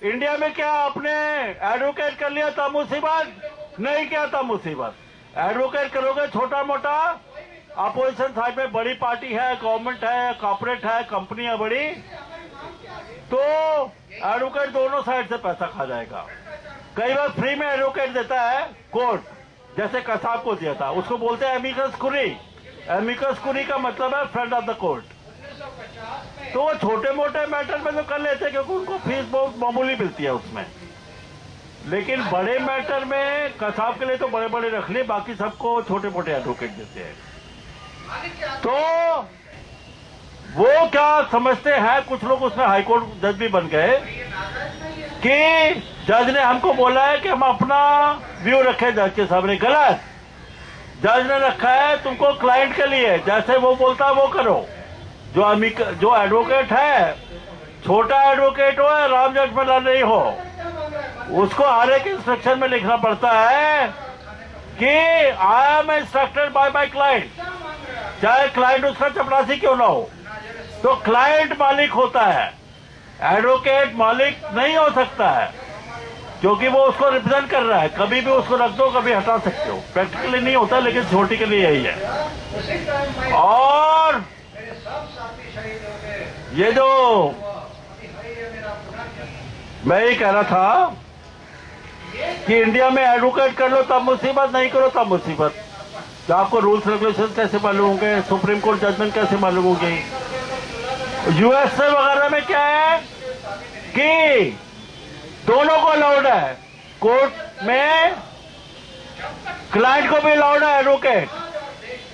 India में क्या आपने एडवोकेट कर लिया था मुसीबत? नहीं किया था मुसीबत। एडवोकेट करोगे छोटा मोटा, अपोजिशन साइड में बड़ी पार्टी है, गवर्नमेंट है, कॉर्पोरेट है, कंपनी है बड़ी, तो एडवोकेट दोनों साइड से पैसा खा जाएगा। कई बार फ्री में एडवोकेट देता है कोर्ट, जैसे कसाब को दिया था, उसको बोलते हैं एमिकस कुरी। एमिकस कुरी का मतलब है फ्रेंड ऑफ द कोर्ट। तो वो छोटे मोटे मैटर में तो कर लेते हैं क्योंकि उनको फीस बहुत मामूली मिलती है उसमें, लेकिन बड़े मैटर में कसाब के लिए तो बड़े बड़े रख लिए, बाकी सबको छोटे मोटे एडवोकेट देते हैं। तो वो क्या समझते हैं, कुछ लोग उसमें हाईकोर्ट जज भी बन गए कि जज ने हमको बोला है कि हम अपना व्यू रखें जज के सामने। गलत। जज ने रखा है तुमको क्लाइंट के लिए, जैसे वो बोलता है वो करो। जो एडवोकेट है, छोटा एडवोकेट हो या राम जेठमलानी नहीं हो, उसको हर एक इंस्ट्रक्शन में लिखना पड़ता है कि I am instructed by my client, चाहे क्लाइंट उसका चपरासी क्यों ना हो। तो क्लाइंट मालिक होता है, एडवोकेट मालिक नहीं हो सकता है, क्योंकि वो उसको रिप्रेजेंट कर रहा है। कभी भी उसको रख दो, कभी हटा सकते हो। प्रैक्टिकली नहीं होता, लेकिन छोटी के लिए यही है। और ये जो मैं ये कह रहा था कि इंडिया में एडवोकेट कर लो तब मुसीबत, नहीं करो तब मुसीबत। तो आपको रूल्स रेगुलेशन कैसे मालूम होंगे, सुप्रीम कोर्ट जजमेंट कैसे मालूम होंगे? यूएसए वगैरह में क्या है कि दोनों को अलाउड है, कोर्ट में क्लाइंट को भी अलाउड है, एडवोकेट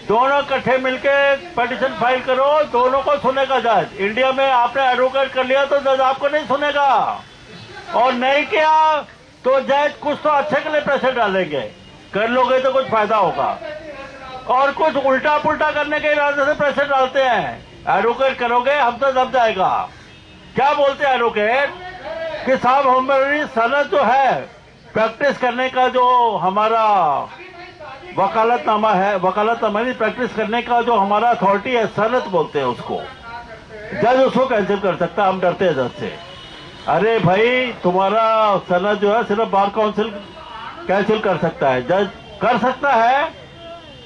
दोनों इकट्ठे मिलके पिटीशन फाइल करो, दोनों को सुनेगा जज। इंडिया में आपने एडवोकेट कर लिया तो जज आपको नहीं सुनेगा, और नहीं किया तो जज कुछ तो अच्छे के लिए पैसे डालेंगे। कर लोगे तो कुछ फायदा होगा, और कुछ उल्टा पुल्टा करने के इरादे से पैसे डालते हैं। एडवोकेट करोगे हम तो दब जाएगा। क्या बोलते हैं एडवोकेट कि साहब हमारी सनद जो है, प्रैक्टिस करने का जो हमारा वकालतनामा है, वकालतनामा नहीं, प्रैक्टिस करने का जो हमारा अथॉरिटी है, सनद बोलते हैं उसको, जज उसको कैंसिल कर सकता है। हम डरते हैं जज से। अरे भाई, तुम्हारा सनद जो है सिर्फ बार काउंसिल कैंसिल कर सकता है, जज कर सकता है,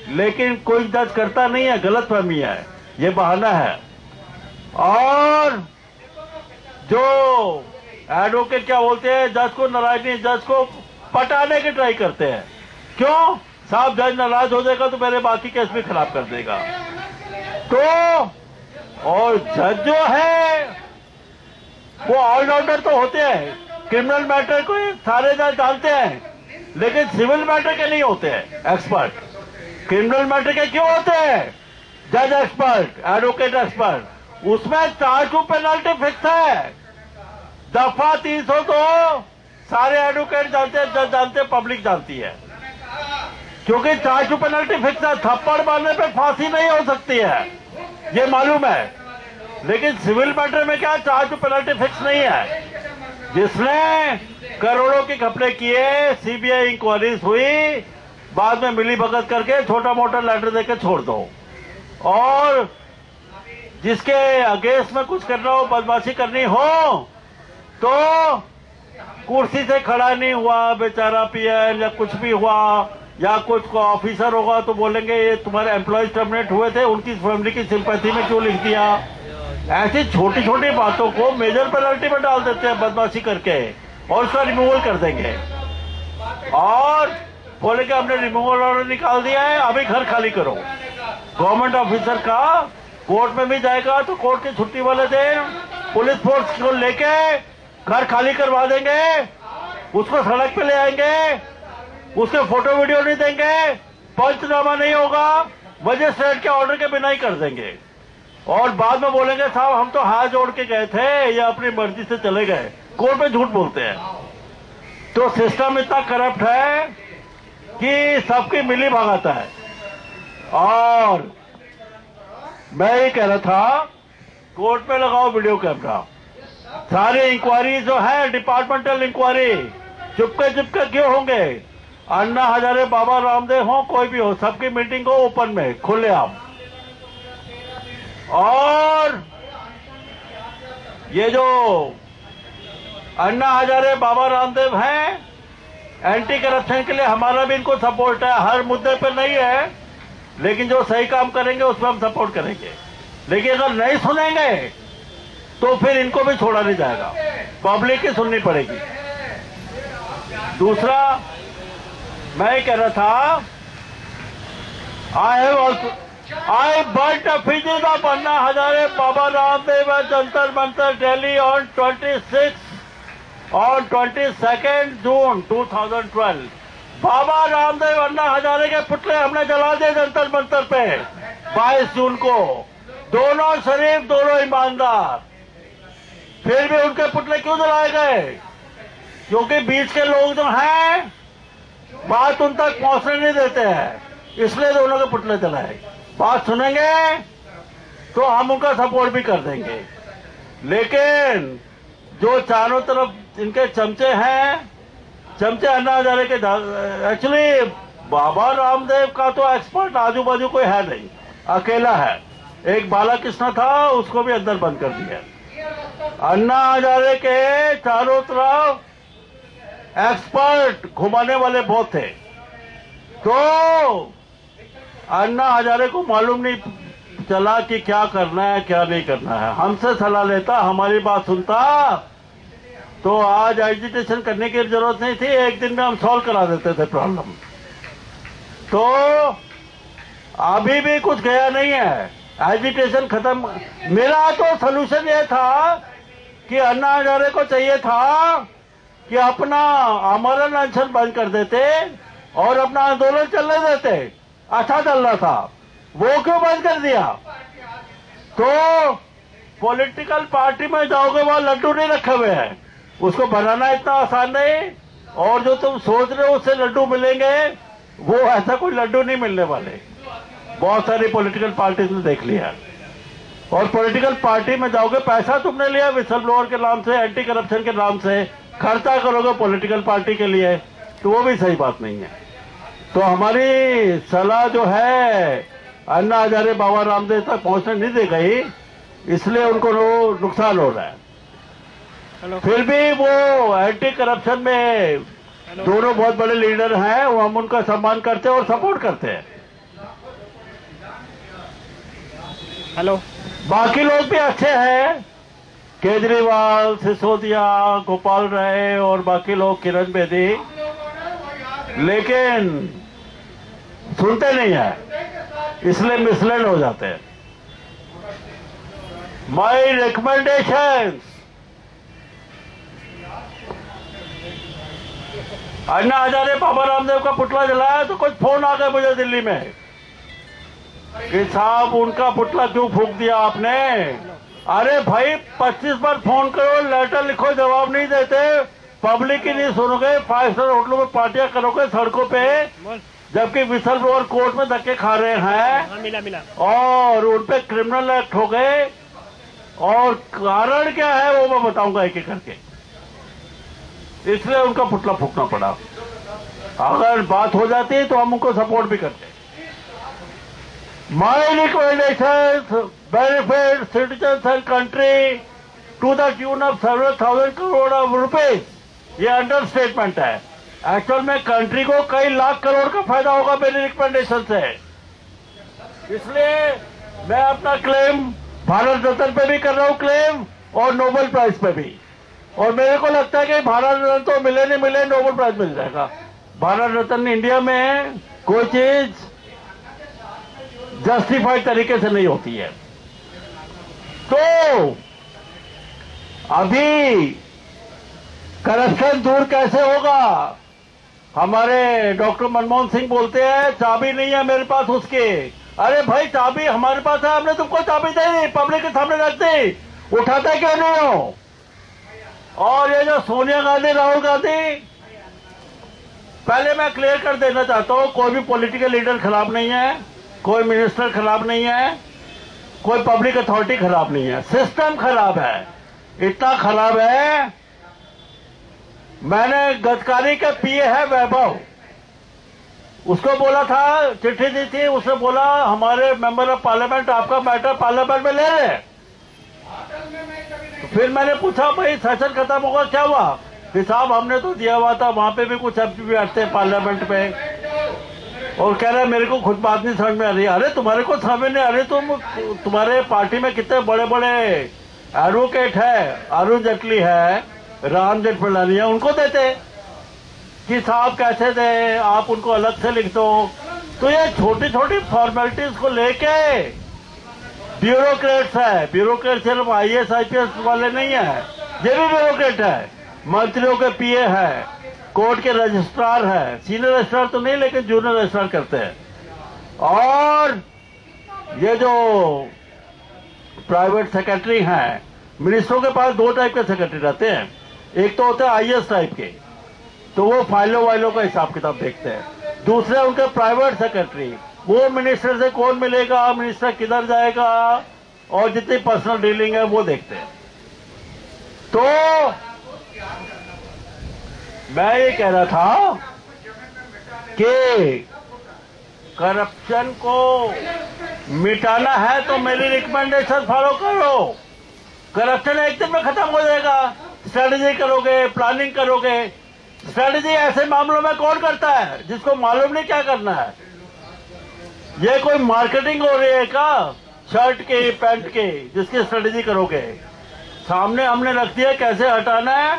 लेकिन कोई जज करता नहीं है। गलतफहमी है, ये बहाना है। और जो एडवोकेट क्या बोलते हैं, जज को नाराज नहीं, जज को पटाने की ट्राई करते हैं। क्यों? साहब जज नाराज हो जाएगा तो मेरे बाकी केस भी खराब कर देगा। तो और जज जो है वो ऑलराउंडर तो होते हैं, क्रिमिनल मैटर को सारे जज जानते हैं, लेकिन सिविल मैटर के नहीं होते हैं एक्सपर्ट। क्रिमिनल मैटर के क्यों होते हैं जज एक्सपर्ट, एडवोकेट एक्सपर्ट? उसमें चार्ज टू पेनल्टी फिक्स है। दफा 302 सारे एडवोकेट जानते हैं, जज जानते हैं, पब्लिक जानती है, क्योंकि चार्ज टू पेनल्टी फिक्स है। थप्पड़ मारने पे फांसी नहीं हो सकती है, ये मालूम है। लेकिन सिविल मैटर में क्या, चार्ज टू पेनल्टी फिक्स नहीं है। जिसने करोड़ों के घपले किए, सीबीआई इंक्वायरीज हुई, बाद में मिली भगत करके छोटा मोटा लेटर देकर छोड़ दो। और जिसके अगेंस्ट में कुछ करना हो, बदमाशी करनी हो, तो कुर्सी से खड़ा नहीं हुआ बेचारा पीएल, या कुछ भी हुआ, या कुछ ऑफिसर होगा तो बोलेंगे ये तुम्हारे एम्प्लॉयज टर्मिनेट हुए थे, उनकी फैमिली की सिंपैथी में क्यों लिख दिया। ऐसी छोटी छोटी बातों को मेजर पेनल्टी में डाल देते हैं बदमाशी करके, और उसका रिमूवल कर देंगे, और बोलेंगे हमने रिमूवल ऑर्डर निकाल दिया है, अभी घर खाली करो। गवर्नमेंट ऑफिसर का कोर्ट में भी जाएगा तो कोर्ट की छुट्टी वाले दिन पुलिस फोर्स को लेके घर खाली करवा देंगे, उसको सड़क पे ले आएंगे, उसके फोटो वीडियो नहीं देंगे, पंचनामा नहीं होगा, मजिस्ट्रेट के ऑर्डर के बिना ही कर देंगे। और बाद में बोलेंगे साहब हम तो हाथ जोड़ के गए थे, या अपनी मर्जी से चले गए। कोर्ट में झूठ बोलते हैं। तो सिस्टम इतना करप्ट है कि सबकी मिली भगत है। और मैं ये कह रहा था, कोर्ट में लगाओ वीडियो कैमरा। सारी इंक्वायरी जो है डिपार्टमेंटल इंक्वायरी, चुपके चुपके क्यों होंगे? अन्ना हजारे, बाबा रामदेव हो, कोई भी हो, सबकी मीटिंग हो ओपन में, खुलेआम। और ये जो अन्ना हजारे बाबा रामदेव हैं, एंटी करप्शन के लिए हमारा भी इनको सपोर्ट है। हर मुद्दे पर नहीं है, लेकिन जो सही काम करेंगे उसमें हम सपोर्ट करेंगे। लेकिन अगर नहीं सुनेंगे तो फिर इनको भी छोड़ा नहीं जाएगा, पब्लिक की सुननी पड़ेगी। दूसरा मैं ये कह रहा था, I burnt effigies of Anna Hazare Baba Ramdev at Jantar Mantar, Delhi on 22nd June 2012। Baba Ramdev Anna Hazare के पुतले हमने जला दिए जंतर मंतर पे 22 जून को। दोनों शरीफ, दोनों ईमानदार, फिर भी उनके पुतले क्यों जलाए गए? क्योंकि बीच के लोग जो हैं बात उन तक पहुंचने नहीं देते हैं, इसलिए दोनों के पुतले जलाए। बात सुनेंगे तो हम उनका सपोर्ट भी कर देंगे। लेकिन जो चारों तरफ इनके चमचे हैं, चमचे अन्ना हजारे के, एक्चुअली बाबा रामदेव का तो एक्सपर्ट आजू बाजू कोई है नहीं, अकेला है। एक बालाकृष्ण था, उसको भी अंदर बंद कर दिया। अन्ना हजारे के चारों तरफ एक्सपर्ट घुमाने वाले बहुत थे, तो अन्ना हजारे को मालूम नहीं चला कि क्या करना है क्या नहीं करना है। हमसे सलाह लेता, हमारी बात सुनता, तो आज एजिटेशन करने की जरूरत नहीं थी, एक दिन में हम सॉल्व करा देते थे प्रॉब्लम। तो अभी भी कुछ गया नहीं है, एजिटेशन खत्म। मेरा तो सोल्यूशन ये था कि अन्ना हजारे को चाहिए था कि अपना आमरण अनशन बंद कर देते और अपना आंदोलन चलने देते, अच्छा चल रहा था। वो क्यों बंद कर दिया? तो पॉलिटिकल पार्टी में जाओगे, वहां लड्डू नहीं रखे हुए हैं, उसको बनाना इतना आसान नहीं, और जो तुम सोच रहे हो उससे लड्डू मिलेंगे, वो ऐसा कोई लड्डू नहीं मिलने वाले। बहुत सारी पॉलिटिकल पार्टी ने देख लिया। और पॉलिटिकल पार्टी में जाओगे, पैसा तुमने लिया विसल ब्लोअर के नाम से, एंटी करप्शन के नाम से, खर्चा करोगे पॉलिटिकल पार्टी के लिए, तो वो भी सही बात नहीं है। तो हमारी सलाह जो है अन्ना हजारे बाबा रामदेव तक पहुंचने नहीं दी गई, इसलिए उनको नुकसान हो रहा है। फिर भी वो एंटी करप्शन में दोनों बहुत बड़े लीडर हैं, वो हम उनका सम्मान करते हैं और सपोर्ट करते हैं। हेलो, बाकी लोग भी अच्छे हैं, केजरीवाल, सिसोदिया, गोपाल राय और बाकी लोग, किरण बेदी, लेकिन सुनते नहीं है, इसलिए मिसलेड हो जाते हैं। माई रिकमेंडेशन, अन्ना हजारे बाबा रामदेव का पुतला जलाया तो कुछ फोन आ गए मुझे दिल्ली में कि साहब उनका पुतला क्यों फूंक दिया आपने। अरे भाई 25 बार फोन करो, लेटर लिखो, जवाब नहीं देते, पब्लिक ही नहीं सुनोगे, 5 स्टार होटलों में पार्टियां करोगे सड़कों पे, जबकि विसल ब्लोअर कोर्ट में धक्के खा रहे हैं। मिला। और उन पे क्रिमिनल एक्ट हो गए, और कारण क्या है वो मैं बताऊंगा एक एक करके, इसलिए उनका पुतला फूंकना पड़ा। अगर बात हो जाती तो हम उनको सपोर्ट भी करते। My recommendations benefit citizens and country to the tune of several thousand crore of rupees। ये अंडरस्टेटमेंट है, एक्चुअल में कंट्री को कई लाख करोड़ का फायदा होगा मेरी रिकमेंडेशन से। इसलिए मैं अपना क्लेम भारत रत्न पे भी कर रहा हूं क्लेम, और नोबेल प्राइज पे भी। और मेरे को लगता है कि भारत रत्न तो मिले नहीं मिले, नोबेल प्राइज मिल जाएगा। भारत रत्न इंडिया में कोई चीज जस्टिफाइड तरीके से नहीं होती है। तो अभी करप्शन दूर कैसे होगा? हमारे डॉक्टर मनमोहन सिंह बोलते हैं चाबी नहीं है मेरे पास उसकी। अरे भाई चाबी हमारे पास है, हमने तुमको चाबी दे दी, पब्लिक के सामने रख दी, उठाते क्यों नहीं हो? और ये जो सोनिया गांधी, राहुल गांधी, पहले मैं क्लियर कर देना चाहता हूं, कोई भी पॉलिटिकल लीडर खराब नहीं है, कोई मिनिस्टर खराब नहीं है, कोई पब्लिक अथॉरिटी खराब नहीं है, सिस्टम खराब है। इतना खराब है, मैंने गडकरी के पीए है वैभव, उसको बोला था, चिट्ठी दी थी, उसने बोला हमारे मेंबर ऑफ पार्लियामेंट आपका मैटर पार्लियामेंट में ले रहे। तो फिर मैंने पूछा भाई सेशन खत्म होगा क्या हुआ? कि साहब हमने तो दिया हुआ था, वहां पे भी कुछ एमपी बैठते हैं पार्लियामेंट में, और कह रहे मेरे को खुद बात नहीं समझ में आ रही। अरे तुम्हारे को समझ नहीं आ रही? तुम्हारे पार्टी में कितने बड़े बड़े एडवोकेट है, अरुण जेटली है, राम जेठमलानी है, उनको देते कि साहब कैसे दे, आप उनको अलग से लिख दो। तो ये छोटी छोटी फॉर्मेलिटीज को लेके ब्यूरोक्रेट्स है, ब्यूरोक्रेट सिर्फ IAS IPS वाले नहीं है, ये भी ब्यूरोक्रेट है, मंत्रियों के पीए है, कोर्ट के रजिस्ट्रार है, सीनियर रजिस्ट्रार तो नहीं लेकिन जूनियर रजिस्ट्रार करते हैं। और ये जो प्राइवेट सेक्रेटरी हैं, मिनिस्टरों के पास दो टाइप के सेक्रेटरी रहते हैं, एक तो होते हैं IAS टाइप के, तो वो फाइलों वाइलों का हिसाब किताब देखते हैं, दूसरे उनके प्राइवेट सेक्रेटरी, वो मिनिस्टर से कौन मिलेगा, मिनिस्टर किधर जाएगा, और जितनी पर्सनल डीलिंग है वो देखते हैं। तो मैं ये कह रहा था कि करप्शन को मिटाना है तो मेरी रिकमेंडेशन फॉलो करो। करप्शन एक दिन में खत्म हो जाएगा। स्ट्रेटेजी करोगे, प्लानिंग करोगे। स्ट्रेटेजी ऐसे मामलों में कौन करता है जिसको मालूम नहीं क्या करना है? ये कोई मार्केटिंग हो रही है क्या शर्ट के, पैंट के, जिसकी स्ट्रेटेजी करोगे? सामने हमने रख दिया कैसे हटाना है,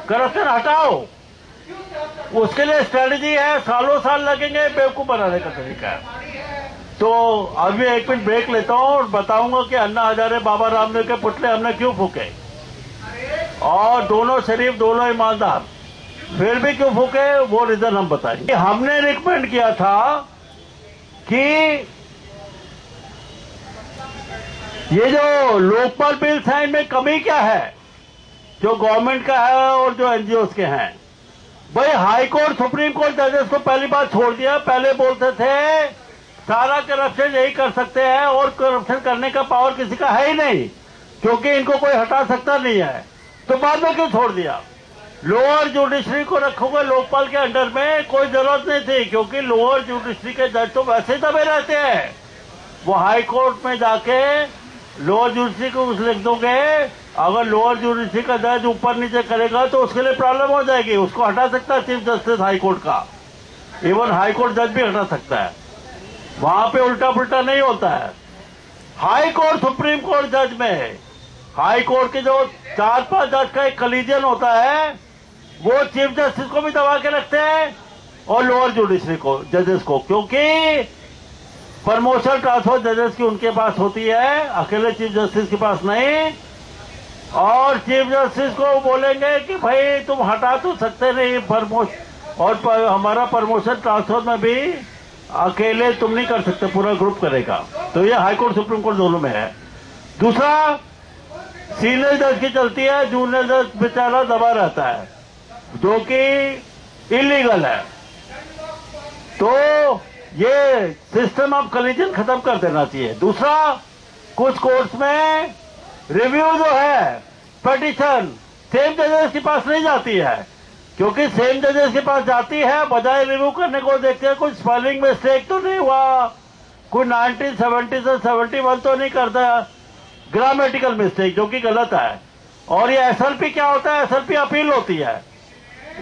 करप्शन हटाओ। उसके लिए स्ट्रेटेजी है, सालों साल लगेंगे, बेवकूफ बनाने का तरीका है। तो अभी एक मिनट ब्रेक लेता हूं और बताऊंगा कि अन्ना हजारे, बाबा रामदेव के पुतले हमने क्यों फूके, और दोनों शरीफ, दोनों ईमानदार, फिर भी क्यों फूके वो रीजन हम बताएंगे। हमने रिकमेंड किया था कि ये जो लोकपाल बिल्स हैं इनमें कमी क्या है, जो गवर्नमेंट का है और जो एनजीओस के हैं। भाई हाई कोर्ट, सुप्रीम कोर्ट जजेस को पहली बार छोड़ दिया। पहले बोलते थे सारा करप्शन यही कर सकते हैं, और करप्शन करने का पावर किसी का है ही नहीं, क्योंकि इनको कोई हटा सकता नहीं है। तो बाद में क्यों छोड़ दिया? लोअर जुडिशरी को रखोगे लोकपाल के अंडर में, कोई जरूरत नहीं थी, क्योंकि लोअर जुडिशरी के जज तो वैसे ही दबे रहते हैं। वो हाई कोर्ट में जाके लोअर जुडिशरी को लिख दोगे, अगर लोअर जुडिशरी का जज ऊपर नीचे करेगा तो उसके लिए प्रॉब्लम हो जाएगी। उसको हटा सकता है चीफ जस्टिस हाई कोर्ट का, इवन हाई कोर्ट जज भी हटा सकता है। वहां पे उल्टा पुल्टा नहीं होता है। हाई कोर्ट, सुप्रीम कोर्ट जज में हाई कोर्ट के जो 4-5 जज का एक कलीजियन होता है, वो चीफ जस्टिस को भी दबा के रखते हैं और लोअर जुडिशरी को, जजेस को, क्योंकि प्रमोशन ट्रांसफर जजेस की उनके पास होती है, अकेले चीफ जस्टिस के पास नहीं। और चीफ जस्टिस को बोलेंगे कि भाई तुम हटा तो सकते नहीं प्रमोशन, और हमारा प्रमोशन ट्रांसफर में भी अकेले तुम नहीं कर सकते, पूरा ग्रुप करेगा। तो ये हाई कोर्ट, सुप्रीम कोर्ट दोनों में है। दूसरा, सीनियर जज की चलती है, जूनियर जज बेचारा दबा रहता है, जो कि इलीगल है। तो ये सिस्टम ऑफ कलीजन खत्म कर देना चाहिए। दूसरा, कुछ कोर्ट्स में रिव्यू जो है, पिटीशन सेम जजेस के पास नहीं जाती है, क्योंकि सेम जजेस के पास जाती है, बजाय रिव्यू करने को देखते हैं कुछ स्पेलिंग मिस्टेक तो नहीं हुआ, कोई 1970 से 71 तो नहीं करता, ग्रामेटिकल मिस्टेक जो कि गलत है। और ये SLP क्या होता है, SLP अपील होती है,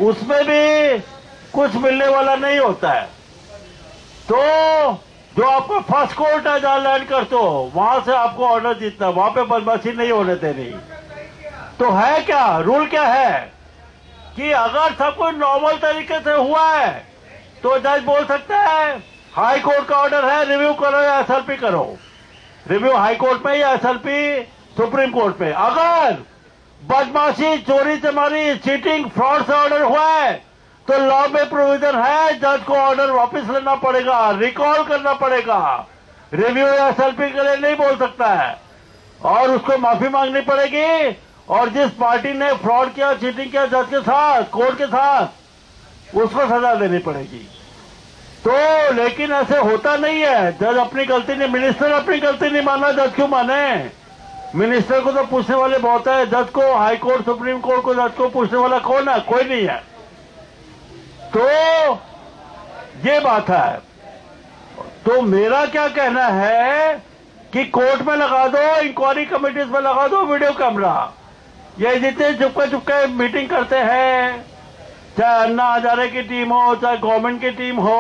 उसमें भी कुछ मिलने वाला नहीं होता है। तो जो आपको फर्स्ट कोर्ट है जहां लैंड करते हो, वहां से आपको ऑर्डर जीतना, वहां पे बदमाशी नहीं होने देनी। तो है क्या, रूल क्या है कि अगर सब कुछ नॉर्मल तरीके से हुआ है तो जज बोल सकता है हाई कोर्ट का ऑर्डर है, रिव्यू करो या SLP करो। रिव्यू हाई कोर्ट में या SLP सुप्रीम कोर्ट में। अगर बदमाशी, चोरी चमारी, चीटिंग, फ्रॉड से ऑर्डर हुआ है तो लॉ में प्रोविजन है, जज को ऑर्डर वापस लेना पड़ेगा, रिकॉल करना पड़ेगा। रिव्यू या SLP के लिए नहीं बोल सकता है, और उसको माफी मांगनी पड़ेगी। और जिस पार्टी ने फ्रॉड किया, चीटिंग किया जज के साथ, कोर्ट के साथ, उसको सजा देनी पड़ेगी। तो लेकिन ऐसे होता नहीं है, जज अपनी गलती नहीं, मिनिस्टर अपनी गलती नहीं माना, जज क्यों माने? मिनिस्टर को तो पूछने वाले बहुत है, जज को, हाई कोर्ट, सुप्रीम कोर्ट को, जज को पूछने वाला कौन है? कोई नहीं है। तो ये बात है। तो मेरा क्या कहना है कि कोर्ट में लगा दो, इंक्वायरी कमिटीज में लगा दो वीडियो कैमरा, ये जितने चुपके मीटिंग करते हैं, चाहे अन्ना हजारे की टीम हो, चाहे गवर्नमेंट की टीम हो,